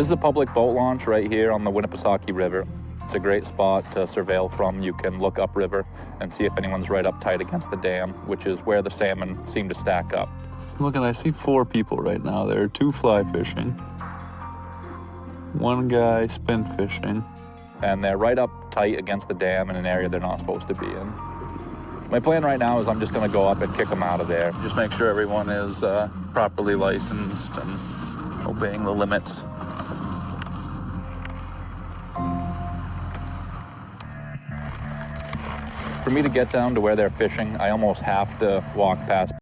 This is a public boat launch right here on the Winnipesake River. It's a great spot to surveil from. You can look upriver and see if anyone's right up tight against the dam, which is where the salmon seem to stack up. Look, and I see 4 people right now. There are 2 fly fishing, 1 guy spin fishing. And they're right up tight against the dam in an area they're not supposed to be in. My plan right now is I'm just going to go up and kick them out of there. Just make sure everyone is properly licensed and obeying the limits. For me to get down to where they're fishing, I almost have to walk past